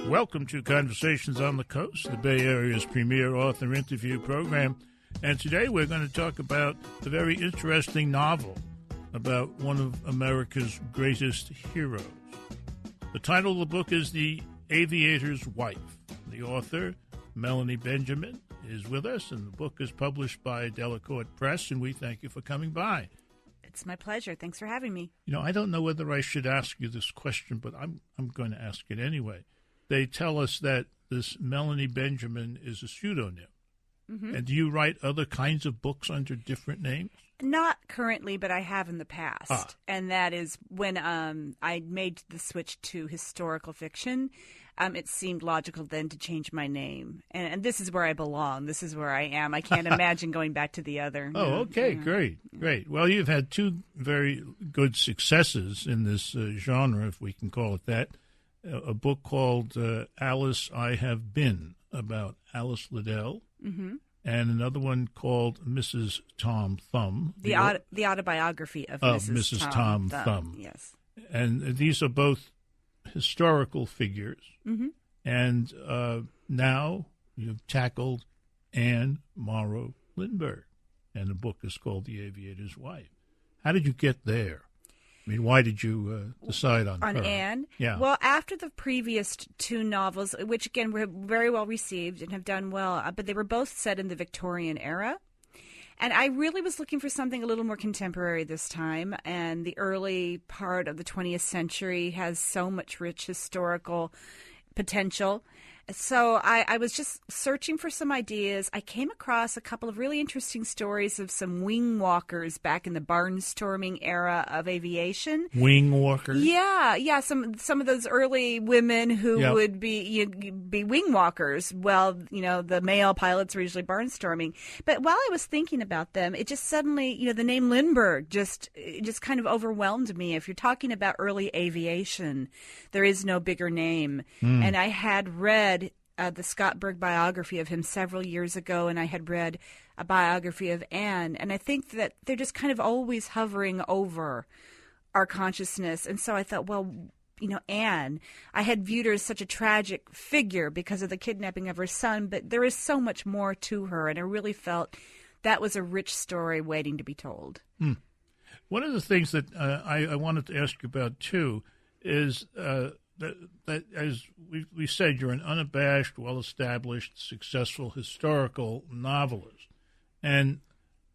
Welcome to Conversations on the Coast, the Bay Area's premier author interview program. And today we're going to talk about a very interesting novel about one of America's greatest heroes. The title of the book is The Aviator's Wife. The author, Melanie Benjamin, is with us, and the book is published by Delacorte Press, and we thank you for coming by. It's my pleasure. Thanks for having me. You know, I don't know whether I should ask you this question, but I'm going to ask it anyway. They tell us that this Melanie Benjamin is a pseudonym. Mm-hmm. And do you write other kinds of books under different names? Not currently, but I have in the past. And that is when I made the switch to historical fiction. It seemed logical then to change my name. And this is where I belong. This is where I am. I can't imagine going back to the other. Oh, okay. Yeah. Great. Well, you've had two very good successes in this genre, if we can call it that. A book called Alice I Have Been, about Alice Liddell. Mm-hmm. And another one called Mrs. Tom Thumb. The autobiography of Mrs. Tom Thumb. Yes. And these are both historical figures. Mm-hmm. And now you've tackled Anne Morrow Lindbergh, and the book is called The Aviator's Wife. How did you get there? I mean, why did you decide on her? On Anne? Yeah. Well, after the previous two novels, which, again, were very well received and have done well, but they were both set in the Victorian era. And I really was looking for something a little more contemporary this time. And the early part of the 20th century has so much rich historical potential. So I was just searching for some ideas. I came across a couple of really interesting stories of some wing walkers back in the barnstorming era of aviation. Wing walkers? Yeah. Some of those early women who would be wing walkers. Well, the male pilots were usually barnstorming. But while I was thinking about them, it just suddenly, the name Lindbergh just kind of overwhelmed me. If you're talking about early aviation, there is no bigger name. And I had read the Scott Berg biography of him several years ago, and I had read a biography of Anne, and I think that they're just kind of always hovering over our consciousness. And so I thought, well, Anne, I had viewed her as such a tragic figure because of the kidnapping of her son, but there is so much more to her, and I really felt that was a rich story waiting to be told. One of the things that I wanted to ask you about, too, is that as we said, you're an unabashed, well-established, successful historical novelist. And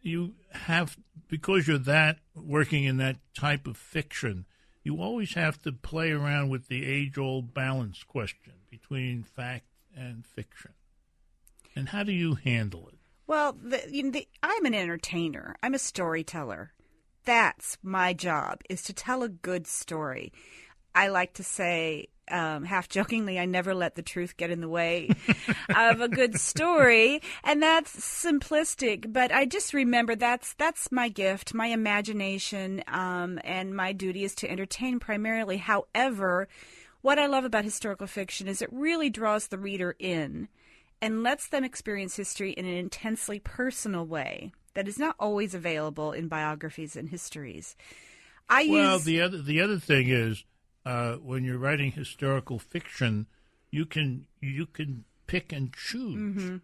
you have, because you're that, working in that type of fiction, you always have to play around with the age-old balance question between fact and fiction. And how do you handle it? Well, I'm an entertainer. I'm a storyteller. That's my job, is to tell a good story. I like to say, half jokingly, I never let the truth get in the way of a good story. And that's simplistic, but I just remember that's my gift, my imagination, and my duty is to entertain primarily. However, what I love about historical fiction is it really draws the reader in and lets them experience history in an intensely personal way that is not always available in biographies and histories. The other thing is, when you're writing historical fiction, you can pick and choose,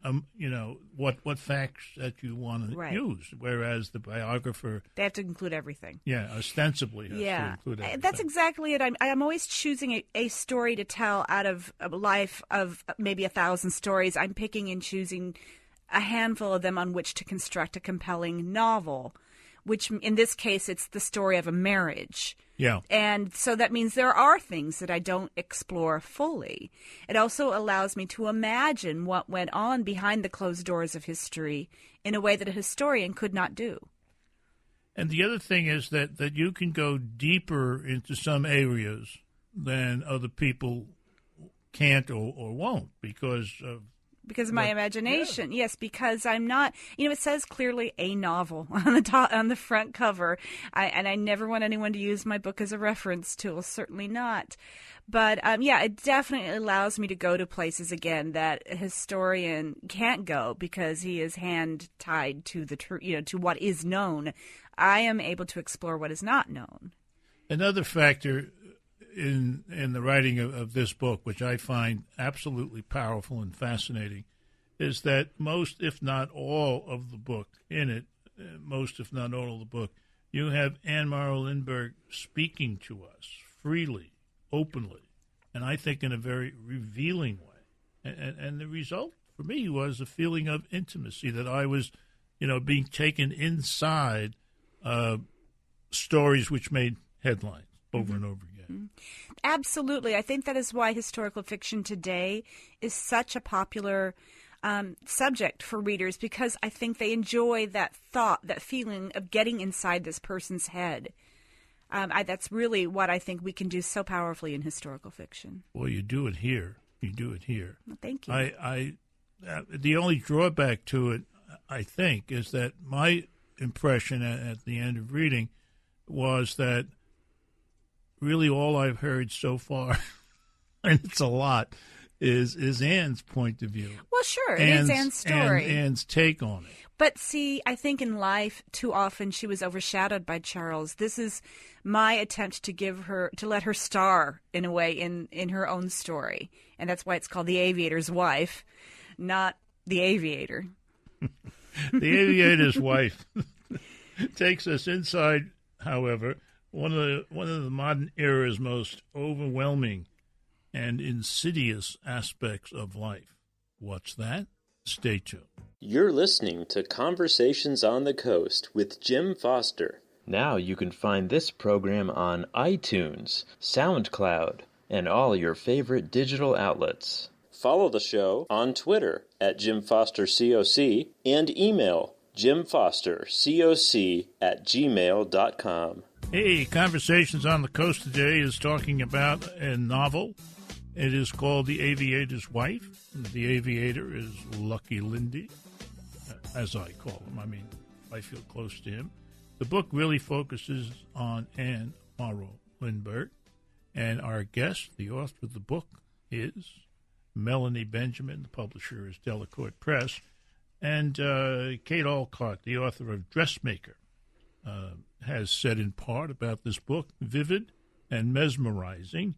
what facts that you want to use. Whereas the biographer, they have to include everything. Yeah, ostensibly has to include everything. That's exactly it. I'm always choosing a story to tell out of a life of maybe 1,000 stories. I'm picking and choosing a handful of them on which to construct a compelling novel, which in this case, it's the story of a marriage. Yeah. And so that means there are things that I don't explore fully. It also allows me to imagine what went on behind the closed doors of history in a way that a historian could not do. And the other thing is that you can go deeper into some areas than other people can't or won't because of my imagination. Yeah. Yes, because I'm not, it says clearly a novel on the front cover. I never want anyone to use my book as a reference tool, certainly not. But it definitely allows me to go to places again that a historian can't go because he is hand tied to to what is known. I am able to explore what is not known. Another factor in the writing of this book, which I find absolutely powerful and fascinating, is that most, if not all, of the book in it, most, if not all of the book, you have Anne Morrow Lindbergh speaking to us freely, openly, and I think in a very revealing way. And the result for me was a feeling of intimacy, that I was, being taken inside stories which made headlines over and over again. Absolutely. I think that is why historical fiction today is such a popular subject for readers, because I think they enjoy that thought, that feeling of getting inside this person's head. That's really what I think we can do so powerfully in historical fiction. Well, you do it here. Well, thank you. The only drawback to it, I think, is that my impression at the end of reading was that really all I've heard so far, and it's a lot, is Anne's point of view. Well, sure, it is Anne's story. Anne's take on it. But see, I think in life, too often she was overshadowed by Charles. This is my attempt to let her star, in a way, in her own story. And that's why it's called The Aviator's Wife, not The Aviator. The Aviator's Wife takes us inside, however, one of the modern era's most overwhelming and insidious aspects of life. What's that? Stay tuned. You're listening to Conversations on the Coast with Jim Foster. Now you can find this program on iTunes, SoundCloud, and all your favorite digital outlets. Follow the show on Twitter at JimFosterCoc and email jimfostercoc@gmail.com. Hey, Conversations on the Coast today is talking about a novel. It is called The Aviator's Wife. The Aviator is Lucky Lindy, as I call him. I mean, I feel close to him. The book really focuses on Anne Morrow Lindbergh, and our guest, the author of the book, is Melanie Benjamin. The publisher is Delacorte Press, and Kate Alcott, the author of Dressmaker, has said in part about this book, vivid and mesmerizing.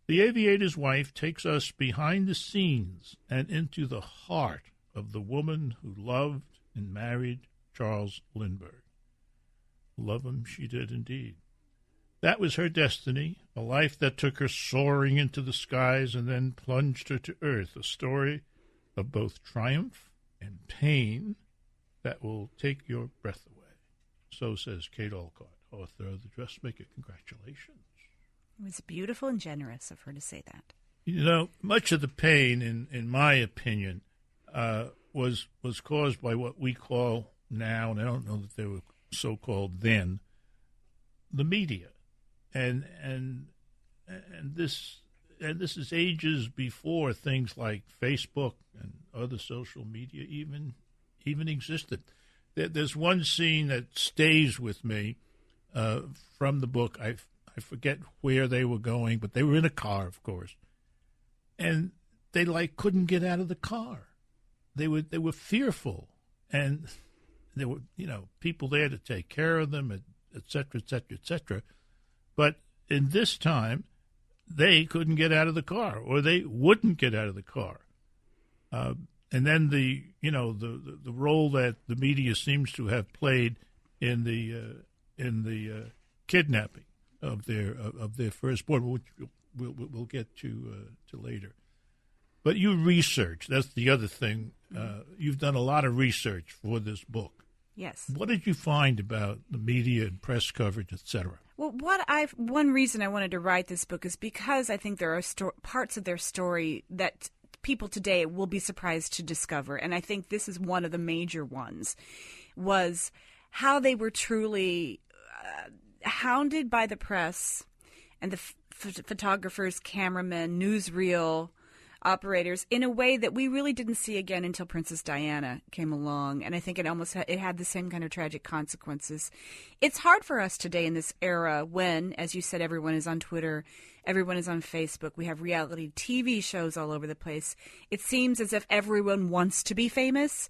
The Aviator's Wife takes us behind the scenes and into the heart of the woman who loved and married Charles Lindbergh. Love him she did indeed. That was her destiny, a life that took her soaring into the skies and then plunged her to earth, a story of both triumph and pain that will take your breath away. So says Kate Alcott, author of The Dressmaker. Congratulations. It was beautiful and generous of her to say that. Much of the pain, in my opinion, was caused by what we call now, and I don't know that they were so-called then, the media. And this is ages before things like Facebook and other social media even existed. There's one scene that stays with me from the book. I forget where they were going, but they were in a car, of course, and they couldn't get out of the car. They were fearful, and there were people there to take care of them, et cetera, et cetera, et cetera. But in this time, they couldn't get out of the car, or they wouldn't get out of the car. And then the role that the media seems to have played in the kidnapping of their firstborn, which we'll get to later. But you research. That's the other thing. You've done a lot of research for this book. Yes. What did you find about the media and press coverage, et cetera? Well, one reason I wanted to write this book is because I think there are parts of their story that people today will be surprised to discover, and I think this is one of the major ones, was how they were truly hounded by the press and the photographers, cameramen, newsreel operators in a way that we really didn't see again until Princess Diana came along, and I think it had the same kind of tragic consequences. It's hard for us today in this era when, as you said, everyone is on Twitter, everyone is on Facebook, we have reality TV shows all over the place. It seems as if everyone wants to be famous.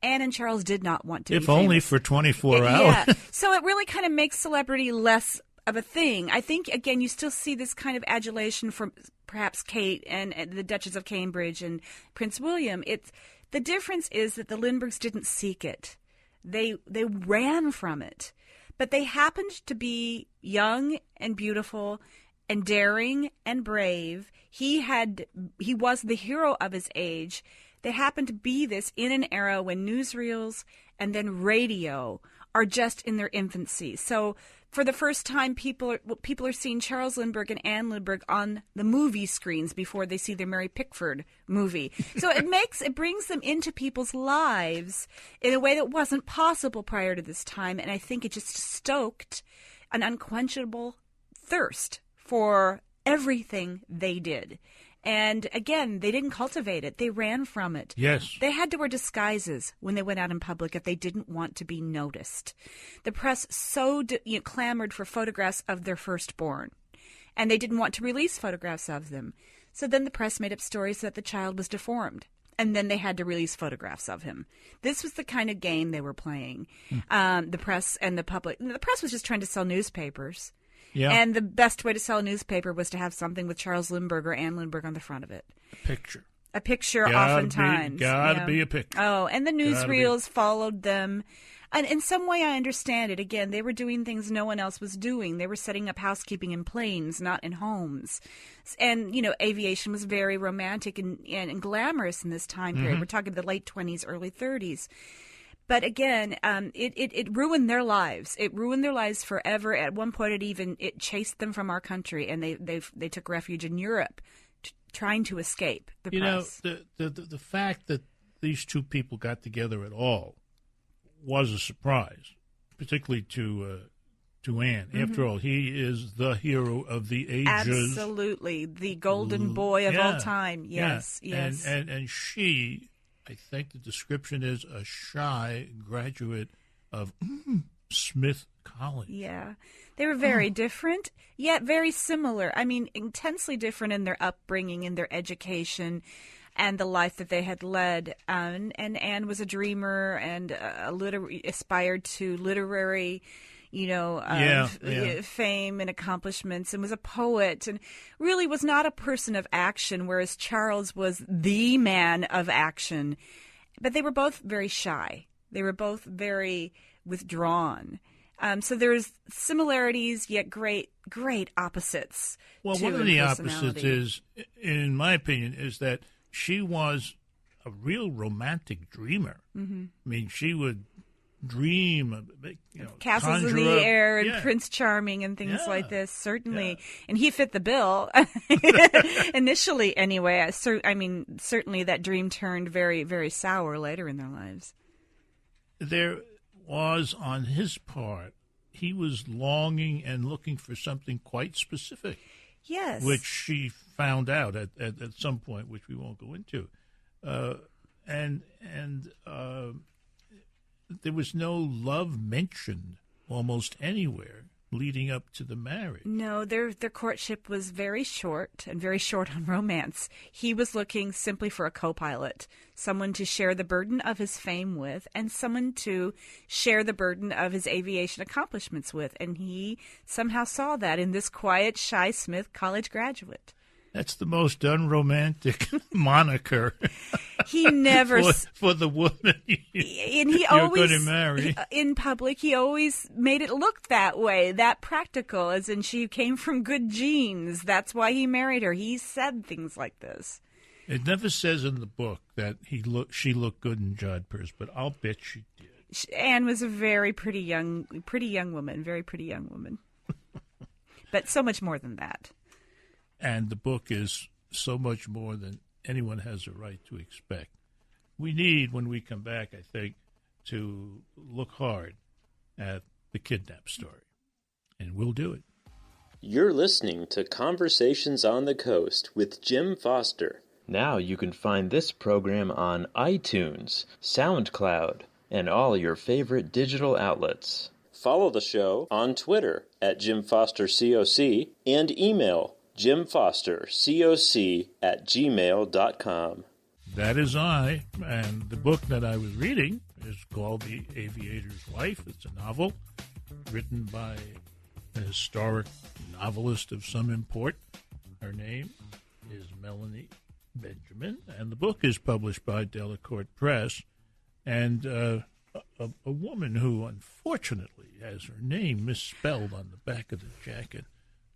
Anne and Charles did not want to be famous. If only for 24 hours. Yeah. So it really kind of makes celebrity less a thing. I think, again, you still see this kind of adulation from perhaps Kate and the Duchess of Cambridge and Prince William. The difference is that the Lindberghs didn't seek it. They ran from it. But they happened to be young and beautiful and daring and brave. He was the hero of his age. They happened to be this in an era when newsreels and then radio are just in their infancy. So for the first time, people are seeing Charles Lindbergh and Anne Lindbergh on the movie screens before they see their Mary Pickford movie. So it brings them into people's lives in a way that wasn't possible prior to this time, and I think it just stoked an unquenchable thirst for everything they did. And again, they didn't cultivate it. They ran from it. Yes. They had to wear disguises when they went out in public if they didn't want to be noticed. The press clamored for photographs of their firstborn, and they didn't want to release photographs of them. So then the press made up stories that the child was deformed, and then they had to release photographs of him. This was the kind of game they were playing, the press and the public. The press was just trying to sell newspapers. Yeah. And the best way to sell a newspaper was to have something with Charles Lindbergh or Anne Lindbergh on the front of it. A picture oftentimes. Gotta be a picture. Oh, and the newsreels followed them. And in some way I understand it. Again, they were doing things no one else was doing. They were setting up housekeeping in planes, not in homes. And, aviation was very romantic and glamorous in this time period. We're talking the late 20s, early 30s. But again, it ruined their lives. It ruined their lives forever. At one point, it chased them from our country, and they took refuge in Europe, trying to escape the press. The fact that these two people got together at all was a surprise, particularly to Anne. After all, he is the hero of the ages. Absolutely, the golden boy of all time. Yes, yes. And she, I think the description is a shy graduate of Smith College. Yeah. They were very different, yet very similar. I mean, intensely different in their upbringing, in their education, and the life that they had led. And Anne was a dreamer and aspired to literary fame and accomplishments, and was a poet, and really was not a person of action, whereas Charles was the man of action. But they were both very shy. They were both very withdrawn. So there's similarities, yet great opposites. Well, one of the opposites is, in my opinion, is that she was a real romantic dreamer. I mean, she would dream, castles in the air and Prince Charming and things like this, certainly. And he fit the bill initially anyway. Certainly that dream turned very, very sour later in their lives. There was, on his part, he was longing and looking for something quite specific. Yes. Which she found out at some point, which we won't go into. There was no love mentioned almost anywhere leading up to the marriage. No, their courtship was very short, and very short on romance. He was looking simply for a co-pilot, someone to share the burden of his fame with, and someone to share the burden of his aviation accomplishments with. And he somehow saw that in this quiet, shy Smith College graduate. That's the most unromantic moniker. He never for the woman you're going to marry. In public, he always made it look that way, that practical, as in she came from good genes. That's why he married her. He said things like this. It never says in the book that she looked good in jodhpurs, but I'll bet she did. Anne was a very pretty young woman, very pretty young woman. But so much more than that. And the book is so much more than anyone has a right to expect. We need, when we come back, I think, to look hard at the kidnap story. And we'll do it. You're listening to Conversations on the Coast with Jim Foster. Now you can find this program on iTunes, SoundCloud, and all your favorite digital outlets. Follow the show on Twitter at JimFosterCoc and email JimFosterCoc@gmail.com. That is I, and the book that I was reading is called The Aviator's Wife. It's a novel written by a historic novelist of some import. Her name is Melanie Benjamin, and the book is published by Delacorte Press. And a woman who, unfortunately, has her name misspelled on the back of the jacket.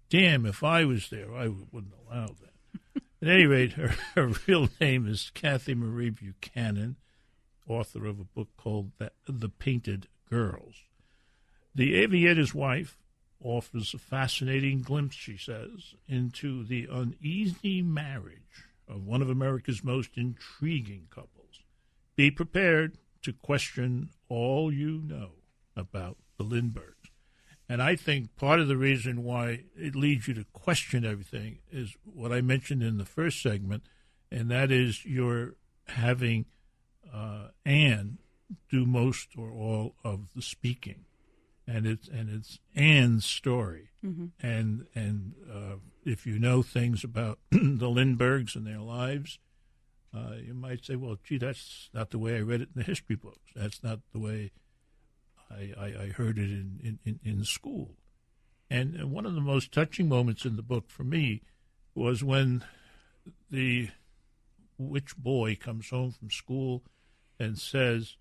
Damn, if I was there, I wouldn't allow that. At any rate, her real name is Kathy Marie Buchanan, author of a book called The Painted Girls. The Aviator's Wife offers a fascinating glimpse, she says, into the uneasy marriage of one of America's most intriguing couples. Be prepared to question all you know about the Lindberghs. And I think part of the reason why it leads you to question everything is what I mentioned in the first segment, and that is you're having Anne do most or all of the speaking, and it's Anne's story. Mm-hmm. And if you know things about the Lindberghs and their lives, you might say, well, gee, that's not the way I read it in the history books. That's not the way I heard it in school. And one of the most touching moments in the book for me was when the witch boy comes home from school and says,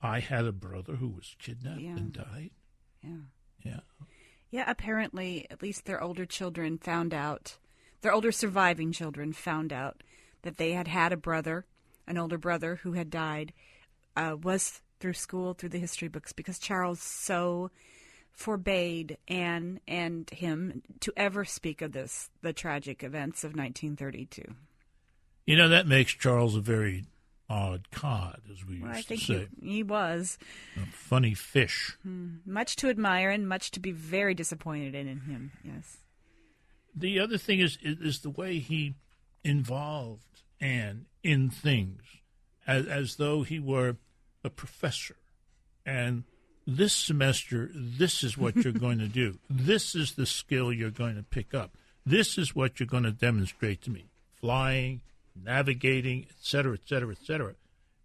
I had a brother who was kidnapped and died. Yeah, apparently, at least their older children found out, their older surviving children found out that they had a brother, an older brother who had died, was through school, through the history books, because Charles so forbade Anne and him to ever speak of the tragic events of 1932. You know, that makes Charles a very odd cod, as we used to say. He was. A funny fish. Much to admire and much to be very disappointed in him, yes. The other thing is the way he involved Anne in things as though he were a professor. And this semester, this is what you're going to do. This is the skill you're going to pick up. This is what you're going to demonstrate to me. Flying, navigating, et cetera, et cetera, et cetera.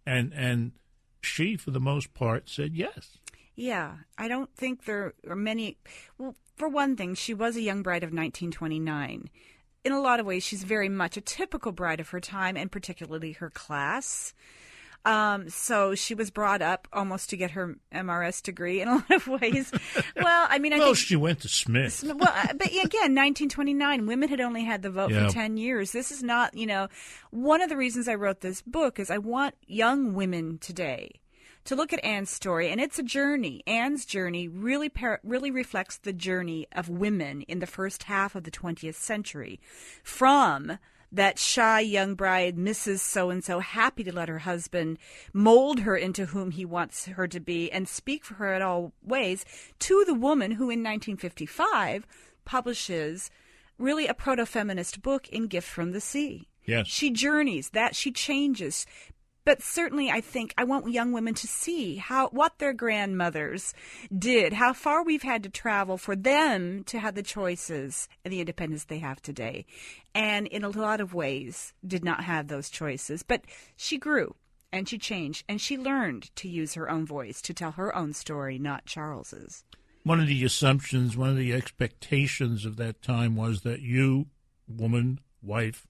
And she, for the most part, said yes. Yeah, I don't think there are many. Well, for one thing, she was a young bride of 1929. In a lot of ways, she's very much a typical bride of her time, and particularly her class. So she was brought up almost to get her MRS degree in a lot of ways. Well, I mean, I think she went to Smith. Well, but again, 1929, women had only had the vote for 10 years. This is not, one of the reasons I wrote this book is I want young women today to look at Anne's story, and it's a journey. Anne's journey really reflects the journey of women in the first half of the 20th century, from that shy young bride, Mrs. So-and-so, happy to let her husband mold her into whom he wants her to be and speak for her in all ways, to the woman who in 1955 publishes really a proto-feminist book in Gift from the Sea. Yes. She journeys, she changes. But certainly I think I want young women to see what their grandmothers did, how far we've had to travel for them to have the choices and the independence they have today. And in a lot of ways did not have those choices. But she grew and she changed and she learned to use her own voice to tell her own story, not Charles's. One of the assumptions, one of the expectations of that time was that you, woman, wife,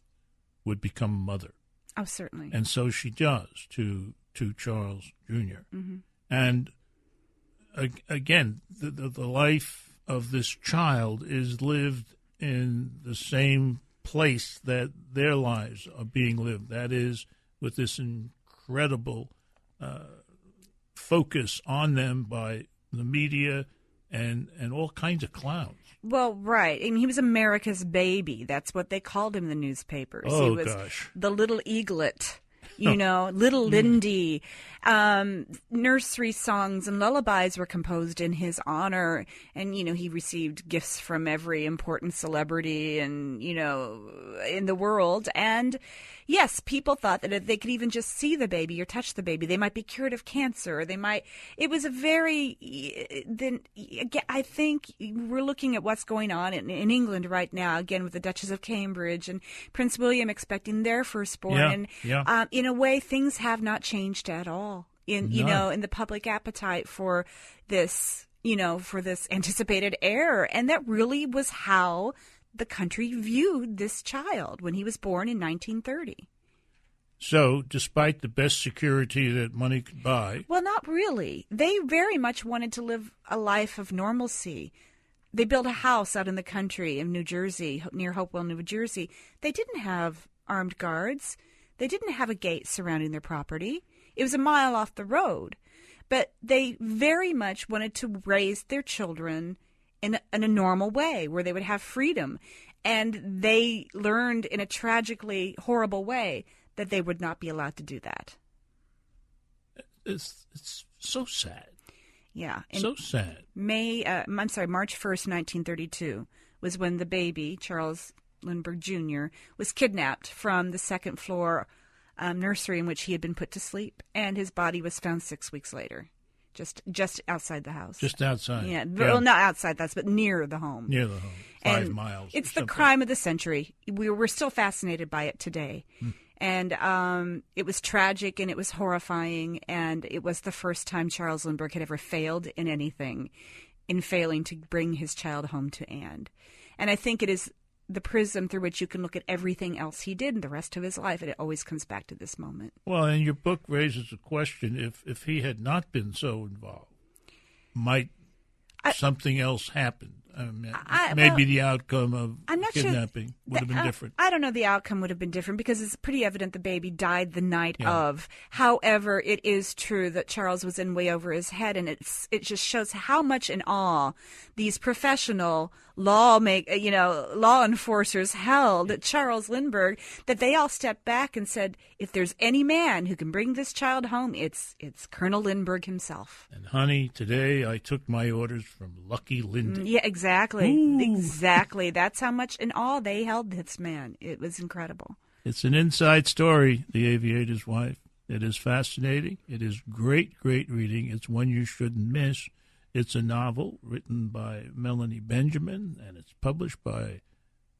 would become a mother. Oh, certainly. And so she does to Charles Jr. Mm-hmm. And again, the life of this child is lived in the same place that their lives are being lived. That is, with this incredible focus on them by the media and all kinds of clowns. Well, right. I mean, he was America's baby. That's what they called him in the newspapers. Oh, he was gosh. The little eaglet, little Lindy. Nursery songs and lullabies were composed in his honor. And, he received gifts from every important celebrity and, in the world. And yes, people thought that if they could even just see the baby or touch the baby, they might be cured of cancer. It was a very, I think we're looking at what's going on in England right now, again, with the Duchess of Cambridge and Prince William expecting their firstborn. And in a way, things have not changed at all in the public appetite for this for this anticipated heir. And that really was how the country viewed this child when he was born in 1930. So, despite the best security that money could buy... Well, not really. They very much wanted to live a life of normalcy. They built a house out in the country in New Jersey, near Hopewell, New Jersey. They didn't have armed guards. They didn't have a gate surrounding their property. It was a mile off the road. But they very much wanted to raise their children in a normal way, where they would have freedom. And they learned in a tragically horrible way that they would not be allowed to do that. It's so sad. Yeah. So sad. March 1st, 1932 was when the baby, Charles Lindbergh Jr., was kidnapped from the second floor nursery in which he had been put to sleep, and his body was found 6 weeks later, just outside the house. Just outside. Yeah. Well, not outside that's, but near the home. Near the home. 5 miles. It's the crime of the century. We're still fascinated by it today. And it was tragic and it was horrifying, and it was the first time Charles Lindbergh had ever failed in anything, in failing to bring his child home to Anne. And I think it is the prism through which you can look at everything else he did in the rest of his life, and it always comes back to this moment. Well, and your book raises a question, if he had not been so involved, might something else happen? Maybe the outcome of kidnapping would have been different. I don't know the outcome would have been different because it's pretty evident the baby died the night of. However, it is true that Charles was in way over his head, and it just shows how much in awe these professional law enforcers held Charles Lindbergh, that they all stepped back and said, if there's any man who can bring this child home, it's Colonel Lindbergh himself. And honey, today I took my orders from Lucky Lindy. Yeah, exactly. Ooh. Exactly. That's how much in awe they held this man. It was incredible. It's an inside story, The Aviator's Wife. It is fascinating. It is great reading. It's one you shouldn't miss. It's a novel written by Melanie Benjamin, and it's published by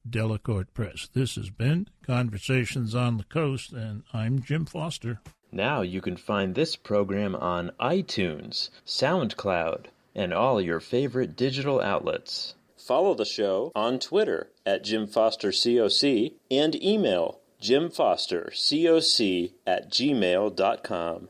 Delacorte Press. This has been Conversations on the Coast, and I'm Jim Foster. Now you can find this program on iTunes, SoundCloud, and all your favorite digital outlets. Follow the show on Twitter at JimFosterCoc and email JimFosterCoc@gmail.com.